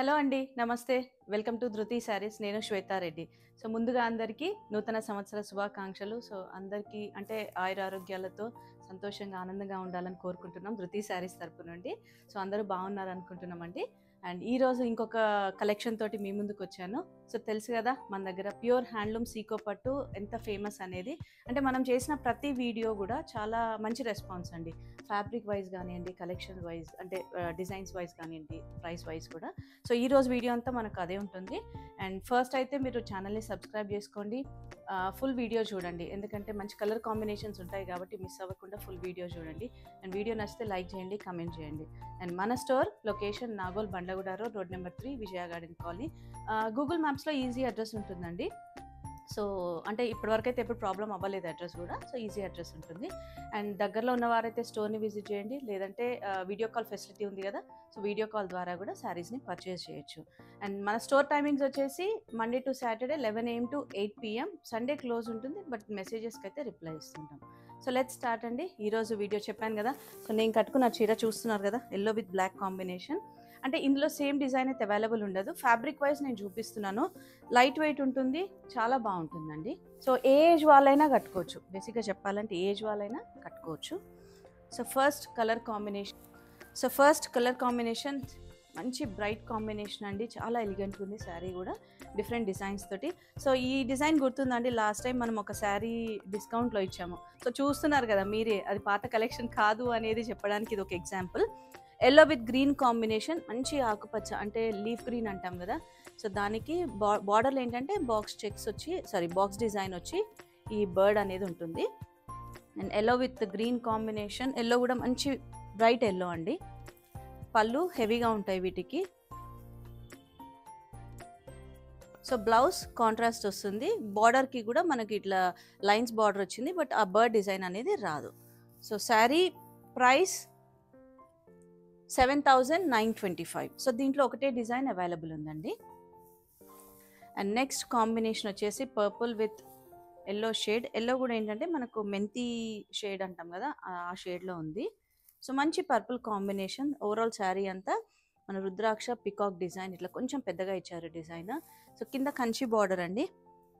Hello అండి. నమస్తే. Welcome to ధృతి శారీస్. నేను శ్వేతా రెడ్డి. సో, ముందుగా అందరికీ నూతన సంవత్సర శుభాకాంక్షలు. సో, అందరికీ అంటే ఆయురారోగ్యాలతో సంతోషంగా, ఆనందంగా ఉండాలని కోరుకుంటున్నాం ధృతి శారీస్ తరపు నుండి. సో, అందరూ బాగున్నారనుకుంటున్నామండి. అండ్ ఈరోజు ఇంకొక కలెక్షన్ తోటి మీ ముందుకొచ్చాను. సో, తెలుసు గదా! మన దగ్గర ప్యూర్ హ్యాండ్లూమ్ సీకో పట్టు ఎంత ఫేమస్ అనేది. అంటే మనం చేసిన ప్రతి వీడియో గూడా చాలా మంచి రెస్పాన్స్ అండి. ఫ్యాబ్రిక్ వైజ్ గానియండి, కలెక్షన్ వైజ్ అంటే డిజైన్స్ వైజ్ కానియండి, ప్రైస్ వైజ్ కూడా. సో ఈరోజు వీడియో అంతా మనకు అదే ఉంటుంది. అండ్ ఫస్ట్ అయితే మీరు ఛానల్ని సబ్స్క్రైబ్ చేసుకోండి, ఫుల్ వీడియో చూడండి, ఎందుకంటే మంచి కలర్ కాంబినేషన్స్ ఉంటాయి కాబట్టి మిస్ అవ్వకుండా ఫుల్ వీడియో చూడండి. అండ్ వీడియో నచ్చితే లైక్ చేయండి, కమెంట్ చేయండి. అండ్ మన store location Nagole Bandlaguda road number 3 Vijaya garden colony. Google మ్యాప్స్లో ఈజీ అడ్రస్ ఉంటుందండి. సో అంటే ఇప్పటివరకు అయితే ఎప్పుడు ప్రాబ్లం అవ్వలేదు అడ్రస్ కూడా. సో ఈజీ అడ్రస్ ఉంటుంది. అండ్ దగ్గరలో ఉన్నవారైతే స్టోర్ని విజిట్ చేయండి, లేదంటే వీడియో కాల్ ఫెసిలిటీ ఉంది కదా, సో వీడియో కాల్ ద్వారా కూడా శారీస్ని పర్చేస్ చేయొచ్చు. అండ్ మన స్టోర్ టైమింగ్స్ వచ్చేసి Monday to Saturday 11 AM to 8 PM. Sunday close ఉంటుంది, బట్ మెసేజెస్కి అయితే రిప్లై ఇస్తుంటాం. సో లెట్స్ స్టార్ట్ అండి. ఈరోజు వీడియో చెప్పాను కదా, సో నేను కట్టుకున్న చీర చూస్తున్నారు కదా, ఎల్లో విత్ బ్లాక్ కాంబినేషన్. అంటే ఇందులో సేమ్ డిజైన్ అయితే అవైలబుల్ ఉండదు. ఫ్యాబ్రిక్ వైజ్ నేను చూపిస్తున్నాను. లైట్ వెయిట్ ఉంటుంది, చాలా బాగుంటుందండి. సో ఏ ఏజ్ వాళ్ళైనా కట్టుకోవచ్చు. బేసిక్గా చెప్పాలంటే ఏ ఏజ్ వాళ్ళైనా కట్టుకోవచ్చు. సో ఫస్ట్ కలర్ కాంబినేషన్ మంచి బ్రైట్ కాంబినేషన్ అండి. చాలా ఎలిగెంట్గా ఉంది శారీ కూడా, డిఫరెంట్ డిజైన్స్ తోటి. సో ఈ డిజైన్ గుర్తుందండి, లాస్ట్ టైం మనం ఒక శారీ డిస్కౌంట్లో ఇచ్చాము. సో చూస్తున్నారు కదా మీరే, అది పాత కలెక్షన్ కాదు అనేది చెప్పడానికి ఇది ఒక example. Yellow with green combination, మంచి ఆకుపచ్చ అంటే లీఫ్ గ్రీన్ అంటాం కదా, సో దానికి బార్డర్లు ఏంటంటే బాక్స్ డిజైన్ వచ్చి ఈ బర్డ్ అనేది ఉంటుంది. And yellow with green combination, yellow కూడా మంచి బ్రైట్ ఎల్లో అండి. పళ్ళు హెవీగా ఉంటాయి వీటికి. సో బ్లౌజ్ కాంట్రాస్ట్ వస్తుంది. బార్డర్కి కూడా మనకి ఇట్లా లైన్స్ బార్డర్ వచ్చింది, బట్ ఆ బర్డ్ డిజైన్ అనేది రాదు. So sari price 7,925. సో దీంట్లో ఒకటే డిజైన్ అవైలబుల్ ఉందండి. అండ్ నెక్స్ట్ కాంబినేషన్ వచ్చేసి purple with yellow shade. Yellow కూడా ఏంటంటే మనకు మెంతి షేడ్ అంటాం కదా, ఆ షేడ్లో ఉంది. సో మంచి పర్పుల్ కాంబినేషన్. ఓవరాల్ శారీ అంతా మన రుద్రాక్ష పికాక్ డిజైన్, ఇట్లా కొంచెం పెద్దగా ఇచ్చారు డిజైన్. సో కింద కంచి బార్డర్ అండి.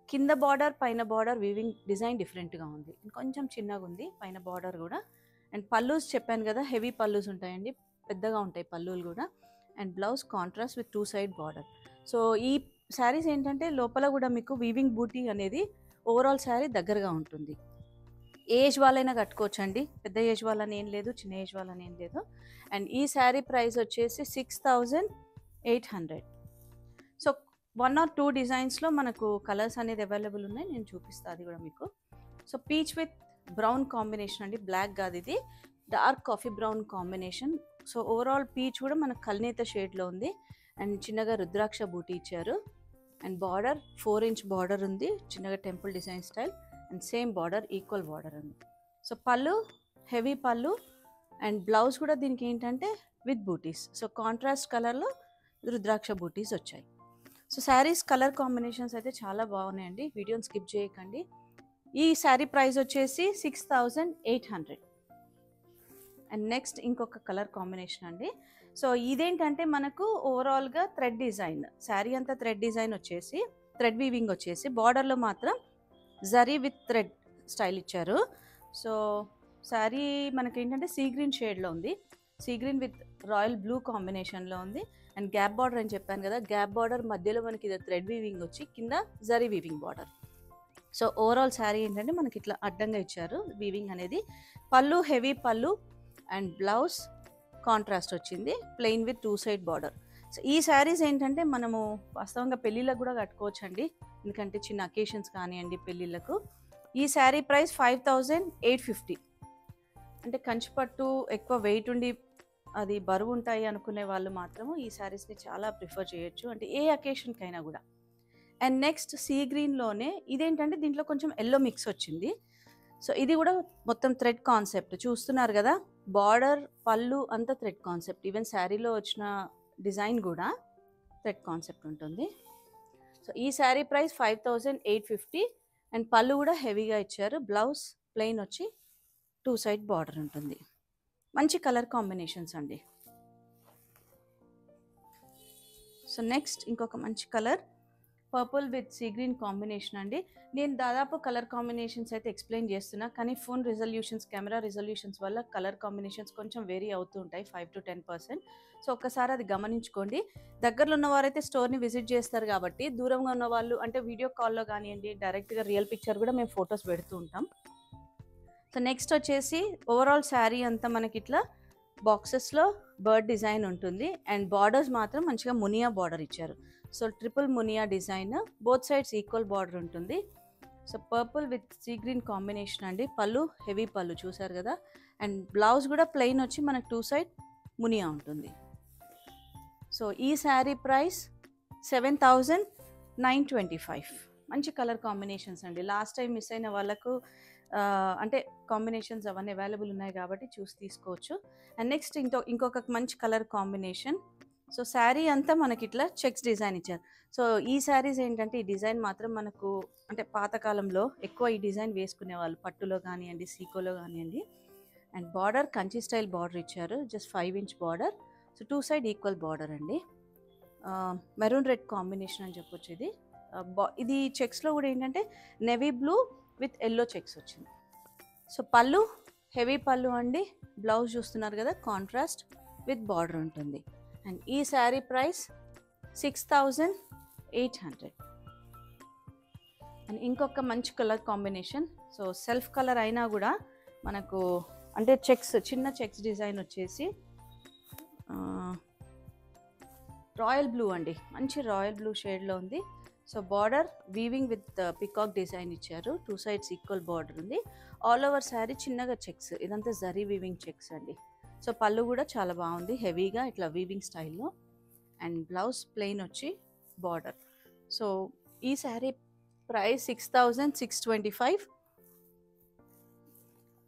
కింద బార్డర్ పైన బార్డర్ వీవింగ్ డిజైన్ డిఫరెంట్గా ఉంది, కొంచెం చిన్నగా ఉంది పైన బార్డర్ కూడా. అండ్ పల్లూస్ చెప్పాను కదా, హెవీ పల్లూస్ ఉంటాయండి, పెద్దగా ఉంటాయి పల్లులు కూడా. And blouse contrast with 2 side border. So ఈ శారీస్ ఏంటంటే లోపల కూడా మీకు వీవింగ్ బూటీ అనేది ఓవరాల్ శారీ దగ్గరగా ఉంటుంది. ఏజ్ వాళ్ళైనా కట్టుకోవచ్చు అండి, పెద్ద ఏజ్ వాళ్ళని ఏం లేదు, చిన్న ఏజ్ వాళ్ళని ఏం లేదు. అండ్ ఈ శారీ ప్రైస్ వచ్చేసి 6,800. సో 1 or 2 డిజైన్స్లో మనకు కలర్స్ అనేది అవైలబుల్ ఉన్నాయి, నేను చూపిస్తాను అది కూడా మీకు. So peach with brown combination అండి, బ్లాక్ కాదు ఇది, dark coffee brown combination. So overall peach కూడా మనకు కల్నేత షేడ్లో ఉంది. అండ్ చిన్నగా రుద్రాక్ష బూటీ ఇచ్చారు. అండ్ బార్డర్ 4 inch బార్డర్ ఉంది, చిన్నగా temple design style. And same border, equal border ఉంది. సో పళ్ళు హెవీ పళ్ళు. అండ్ బ్లౌజ్ కూడా దీనికి ఏంటంటే విత్ బూటీస్. సో కాంట్రాస్ట్ కలర్లో రుద్రాక్ష బూటీస్ వచ్చాయి. సో శారీస్ కలర్ కాంబినేషన్స్ అయితే చాలా బాగున్నాయండి, వీడియోని స్కిప్ చేయకండి. ఈ శారీ ప్రైస్ వచ్చేసి 6,800. అండ్ నెక్స్ట్ ఇంకొక కలర్ కాంబినేషన్ అండి. సో ఇదేంటంటే మనకు ఓవరాల్గా థ్రెడ్ డిజైన్, శారీ అంతా థ్రెడ్ డిజైన్ వచ్చేసి, థ్రెడ్ వీవింగ్ వచ్చేసి, బార్డర్లో మాత్రం జరీ విత్ థ్రెడ్ స్టైల్ ఇచ్చారు. సో శారీ మనకి ఏంటంటే సీ గ్రీన్ షేడ్లో ఉంది, sea green with royal blue కాంబినేషన్లో ఉంది. అండ్ గ్యాప్ బార్డర్ అని చెప్పాను కదా, గ్యాప్ బార్డర్ మధ్యలో మనకి ఇది థ్రెడ్ వీవింగ్ వచ్చి కింద zari weaving border. So overall sari ఏంటంటే మనకి ఇట్లా అడ్డంగా ఇచ్చారు వీవింగ్ అనేది. పళ్ళు హెవీ పళ్ళు. అండ్ బ్లౌజ్ కాంట్రాస్ట్ వచ్చింది, plain with 2 side border. So ఈ శారీస్ ఏంటంటే మనము వాస్తవంగా పెళ్ళిళ్ళకు కూడా కట్టుకోవచ్చు అండి, ఎందుకంటే చిన్న అకేషన్స్ కానివ్వండి పెళ్ళిళ్ళకు. ఈ శారీ ప్రైస్ 5,850. అంటే కంచిపట్టు ఎక్కువ వెయిట్ ఉండి అది బరువు ఉంటాయి అనుకునే వాళ్ళు మాత్రము ఈ శారీస్ని చాలా ప్రిఫర్ చేయొచ్చు, అంటే ఏ అకేషన్కైనా కూడా. అండ్ నెక్స్ట్ సీ గ్రీన్లోనే ఇదేంటంటే దీంట్లో కొంచెం ఎల్లో మిక్స్ వచ్చింది. సో ఇది కూడా మొత్తం థ్రెడ్ కాన్సెప్ట్ చూస్తున్నారు కదా, బార్డర్ పళ్ళు అంతా థ్రెడ్ కాన్సెప్ట్. ఈవెన్ శారీలో వచ్చిన డిజైన్ కూడా థ్రెడ్ కాన్సెప్ట్ ఉంటుంది. సో ఈ శారీ ప్రైస్ 5,850. అండ్ పళ్ళు కూడా హెవీగా ఇచ్చారు. బ్లౌజ్ ప్లెయిన్ వచ్చి 2 side బార్డర్ ఉంటుంది. మంచి కలర్ కాంబినేషన్స్ అండి. సో నెక్స్ట్ ఇంకొక మంచి colour purple with sea green combination అండి. నేను దాదాపు కలర్ కాంబినేషన్స్ అయితే ఎక్స్ప్లెయిన్ చేస్తున్నా, కానీ ఫోన్ రిజల్యూషన్స్, కెమెరా రిజల్యూషన్స్ వల్ల కలర్ కాంబినేషన్స్ కొంచెం వేరీ అవుతూ ఉంటాయి 5 to 10%. సో ఒక్కసారి అది గమనించుకోండి. దగ్గరలో ఉన్నవారైతే స్టోర్ని విజిట్ చేస్తారు కాబట్టి, దూరంగా ఉన్న వాళ్ళు అంటే వీడియో కాల్లో కానివ్వండి, డైరెక్ట్గా రియల్ పిక్చర్ కూడా మేము ఫొటోస్ పెడుతూ ఉంటాం. సో నెక్స్ట్ వచ్చేసి ఓవరాల్ శారీ అంతా మనకి ఇట్లా బాక్సెస్లో బర్డ్ డిజైన్ ఉంటుంది అండ్ బార్డర్స్ మాత్రం మంచిగా మునియా బార్డర్ ఇచ్చారు. సో ట్రిపుల్ మునియా design, both sides equal border ఉంటుంది. So purple with sea green combination అండి. పళ్ళు హెవీ పళ్ళు చూసారు కదా, అండ్ బ్లౌజ్ కూడా ప్లెయిన్ వచ్చి మనకు 2 సైడ్ మునియా ఉంటుంది. సో ఈ శారీ ప్రైస్ 7,925. మంచి కలర్ కాంబినేషన్స్ అండి. లాస్ట్ టైం మిస్ అయిన వాళ్ళకు అంటే కాంబినేషన్స్ అవన్నీ అవైలబుల్ ఉన్నాయి కాబట్టి చూసి తీసుకోవచ్చు. అండ్ నెక్స్ట్ ఇంకొక మంచి కలర్ కాంబినేషన్. సో శారీ అంతా మనకి ఇట్లా చెక్స్ డిజైన్ ఇచ్చారు. సో ఈ శారీస్ ఏంటంటే ఈ డిజైన్ మాత్రం మనకు అంటే పాతకాలంలో ఎక్కువ ఈ డిజైన్ వేసుకునే వాళ్ళు, పట్టులో కానివ్వండి, సీకోలో కానివ్వండి. And border Kanchi style border ఇచ్చారు, just 5 inch border. So 2 side equal border అండి. మెరూన్ రెడ్ కాంబినేషన్ అని చెప్పొచ్చు ఇది. ఇది చెక్స్లో కూడా ఏంటంటే navy blue with yellow checks వచ్చింది. సో పళ్ళు హెవీ పళ్ళు అండి. బ్లౌజ్ చూస్తున్నారు కదా, కాంట్రాస్ట్ విత్ బార్డర్ ఉంటుంది. అండ్ ఈ శారీ ప్రైస్ 6,800. అండ్ ఇంకొక మంచి colour combination. So self colour అయినా కూడా మనకు అంటే చెక్స్, చిన్న చెక్స్ డిజైన్ వచ్చేసి రాయల్ బ్లూ అండి, మంచి రాయల్ బ్లూ షేడ్లో ఉంది. So border weaving with peacock design ఇచ్చారు, 2 sides ఈక్వల్ బార్డర్ ఉంది. ఆల్ ఓవర్ శారీ చిన్నగా చెక్స్, ఇదంతా జరీ వీవింగ్ చెక్స్ అండి. సో పళ్ళు కూడా చాలా బాగుంది, హెవీగా ఇట్లా వీవింగ్ స్టైల్లో. అండ్ బ్లౌజ్ ప్లెయిన్ వచ్చి బార్డర్. సో ఈ శారీ ప్రైస్ 6,625.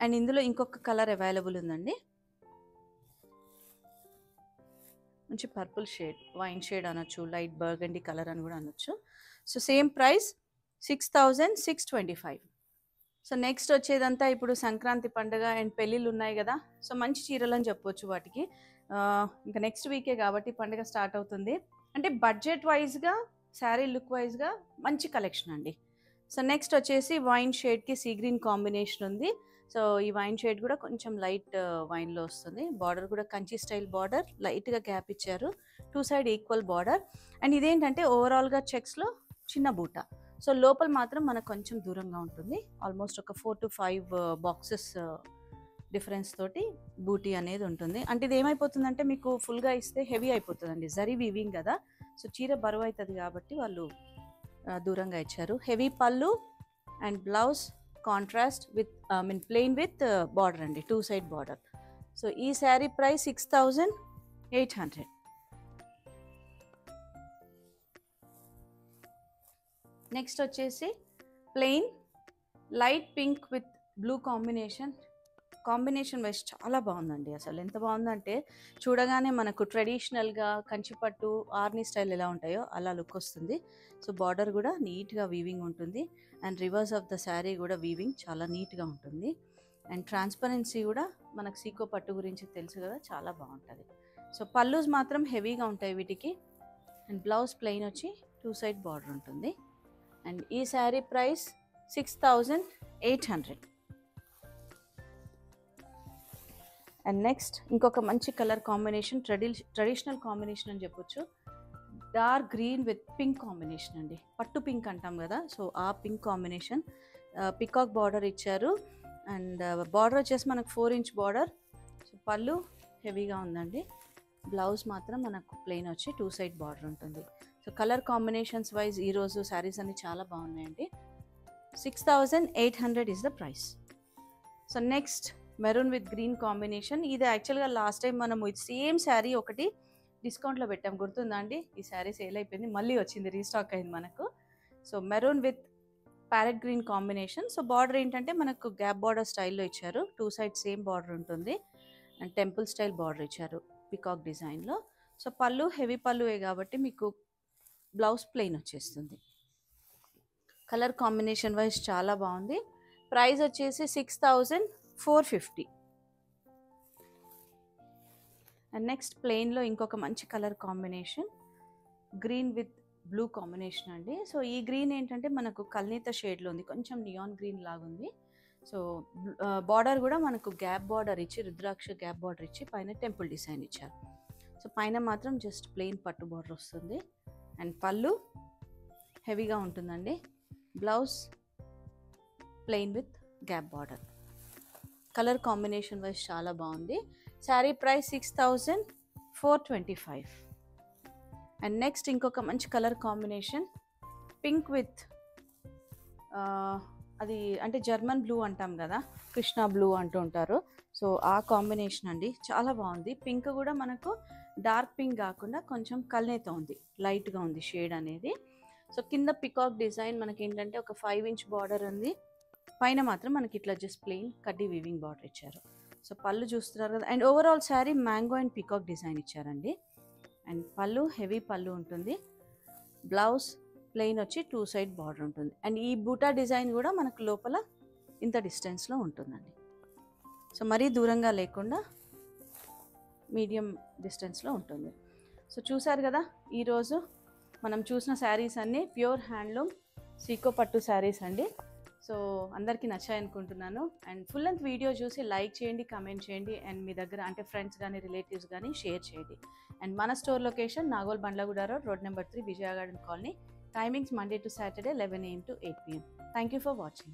అండ్ ఇందులో ఇంకొక కలర్ అవైలబుల్ ఉందండి, మంచి పర్పుల్ షేడ్, వైన్ షేడ్ అనొచ్చు, లైట్ బర్గండీ కలర్ అని కూడా అనొచ్చు. So same price 6,625. So next వచ్చేదంతా ఇప్పుడు సంక్రాంతి పండుగ అండ్ పెళ్ళిళ్ళు ఉన్నాయి కదా, సో మంచి చీరలు అని చెప్పొచ్చు వాటికి. ఇంకా నెక్స్ట్ వీకే కాబట్టి పండుగ స్టార్ట్ అవుతుంది. అంటే బడ్జెట్ వైజ్గా, శారీ లుక్ వైజ్గా మంచి కలెక్షన్ అండి. సో నెక్స్ట్ వచ్చేసి వైన్ షేడ్కి సీ గ్రీన్ కాంబినేషన్ ఉంది. సో ఈ వైన్ షేడ్ కూడా కొంచెం లైట్ వైన్లో వస్తుంది. బార్డర్ కూడా కంచి స్టైల్ బార్డర్, లైట్గా గ్యాప్ ఇచ్చారు, 2 side ఈక్వల్ బార్డర్. అండ్ ఇదేంటంటే ఓవరాల్గా చెక్స్లో చిన్న బూట. సో లోపల మాత్రం మనకు కొంచెం దూరంగా ఉంటుంది, ఆల్మోస్ట్ ఒక 4 to 5 బాక్సెస్ డిఫరెన్స్ తోటి బూటీ అనేది ఉంటుంది. అంటే ఇది ఏమైపోతుందంటే మీకు ఫుల్గా ఇస్తే హెవీ అయిపోతుందండి, జరీ వీవింగ్ కదా. సో చీర బరువు అవుతుంది కాబట్టి వాళ్ళు దూరంగా ఇచ్చారు. హెవీ పళ్ళు and blouse contrast with plain with border అండి, 2 side బార్డర్. సో ఈ శారీ ప్రైస్ 6,800. నెక్స్ట్ వచ్చేసి plain light pink with blue combination wise చాలా బాగుందండి. అసలు ఎంత బాగుందంటే చూడగానే మనకు ట్రెడిషనల్గా కంచిపట్టు, ఆర్నీ స్టైల్ ఎలా ఉంటాయో అలా లుక్ వస్తుంది. సో బార్డర్ కూడా నీట్గా వీవింగ్ ఉంటుంది and reverse of the sari కూడా వీవింగ్ చాలా నీట్గా ఉంటుంది. అండ్ ట్రాన్స్పరెన్సీ కూడా మనకు సీకో పట్టు గురించి తెలుసు కదా, చాలా బాగుంటుంది. సో పల్లూస్ మాత్రం హెవీగా ఉంటాయి వీటికి. అండ్ బ్లౌజ్ ప్లెయిన్ వచ్చి 2 side బార్డర్ ఉంటుంది. అండ్ ఈ శారీ ప్రైస్ 6,800. అండ్ నెక్స్ట్ ఇంకొక మంచి కలర్ కాంబినేషన్, ట్రెడిషనల్ కాంబినేషన్ అని చెప్పొచ్చు. Dark green with pink combination అండి, పట్టు పింక్ అంటాం కదా, సో ఆ పింక్ కాంబినేషన్. పికాక్ బార్డర్ ఇచ్చారు అండ్ బార్డర్ వచ్చేసి మనకు 4 inch బార్డర్. సో పళ్ళు హెవీగా ఉందండి, బ్లౌజ్ మాత్రం మనకు ప్లెయిన్ వచ్చి 2 side బార్డర్ ఉంటుంది. సో కలర్ కాంబినేషన్స్ వైజ్ ఈరోజు శారీస్ అన్ని చాలా బాగున్నాయండి. 6,800 is the price. So next maroon with green combination. ఇది యాక్చువల్గా లాస్ట్ టైం మనము సేమ్ శారీ ఒకటి డిస్కౌంట్లో పెట్టాం, గుర్తుందా అండి? ఈ శారీ సేల్ అయిపోయింది, మళ్ళీ వచ్చింది, రీస్టాక్ అయింది మనకు. So maroon with parrot green combination. So border ఏంటంటే మనకు గ్యాప్ బార్డర్ స్టైల్లో ఇచ్చారు, 2 sides సేమ్ బార్డర్ ఉంటుంది అండ్ టెంపుల్ స్టైల్ బార్డర్ ఇచ్చారు పికాక్ డిజైన్లో. సో పళ్ళు హెవీ పళ్ళువే కాబట్టి మీకు బ్లౌజ్ ప్లెయిన్ వచ్చేస్తుంది. కలర్ కాంబినేషన్ వైజ్ చాలా బాగుంది. ప్రైస్ వచ్చేసి 6,450. అండ్ నెక్స్ట్ ప్లెయిన్లో ఇంకొక మంచి colour combination, green with blue combination అండి. సో ఈ గ్రీన్ ఏంటంటే మనకు కల్నేత షేడ్లో ఉంది, కొంచెం నియాన్ గ్రీన్ లాగా ఉంది. సో బార్డర్ కూడా మనకు గ్యాప్ బార్డర్ ఇచ్చి, రుద్రాక్ష గ్యాప్ బార్డర్ ఇచ్చి పైన టెంపుల్ డిజైన్ ఇచ్చారు. సో పైన మాత్రం జస్ట్ ప్లెయిన్ పట్టు బార్డర్ వస్తుంది. అండ్ పళ్ళు హెవీగా ఉంటుందండి. Blouse plain with gap border. Colour combination wise చాలా బాగుంది. శారీ ప్రైస్ 6425. అండ్ నెక్స్ట్ ఇంకొక మంచి కలర్ కాంబినేషన్, పింక్ విత్ అది అంటే జర్మన్ బ్లూ అంటాం కదా, కృష్ణా బ్లూ అంటూ ఉంటారు. సో ఆ కాంబినేషన్ అండి, చాలా బాగుంది. పింక్ కూడా మనకు డార్క్ పింక్ కాకుండా కొంచెం కల్నేత ఉంది, లైట్గా ఉంది షేడ్ అనేది. సో కింద పికాక్ డిజైన్ మనకి ఏంటంటే ఒక 5 ఇంచ్ బార్డర్ ఉంది, పైన మాత్రం మనకి ఇట్లా జస్ట్ ప్లెయిన్ కడ్డీ వీవింగ్ బార్డర్ ఇచ్చారు. సో పళ్ళు చూస్తున్నారు కదా. And overall sari mango and peacock design ఇచ్చారండి. అండ్ పళ్ళు హెవీ పళ్ళు ఉంటుంది. బ్లౌజ్ ప్లెయిన్ వచ్చి 2 సైడ్ బార్డర్ ఉంటుంది. అండ్ ఈ బూటా డిజైన్ కూడా మనకు లోపల ఇంత డిస్టెన్స్లో ఉంటుందండి. సో మరీ దూరంగా లేకుండా మీడియం డిస్టెన్స్లో ఉంటుంది. సో చూసారు కదా, ఈరోజు మనం చూసిన శారీస్ అన్నీ ప్యూర్ హ్యాండ్లూమ్ సీకో పట్టు శారీస్ అండి. సో అందరికీ నచ్చాయి అనుకుంటున్నాను. అండ్ ఫుల్ లెంత్ వీడియో చూసి లైక్ చేయండి, కమెంట్ చేయండి. అండ్ మీ దగ్గర అంటే ఫ్రెండ్స్ కానీ రిలేటివ్స్ కానీ షేర్ చేయండి. అండ్ మన store location Nagole Bandlaguda road, road number 3, Vijaya garden colony. Timings Monday to Saturday 11 AM to 8 PM. Thank you for watching.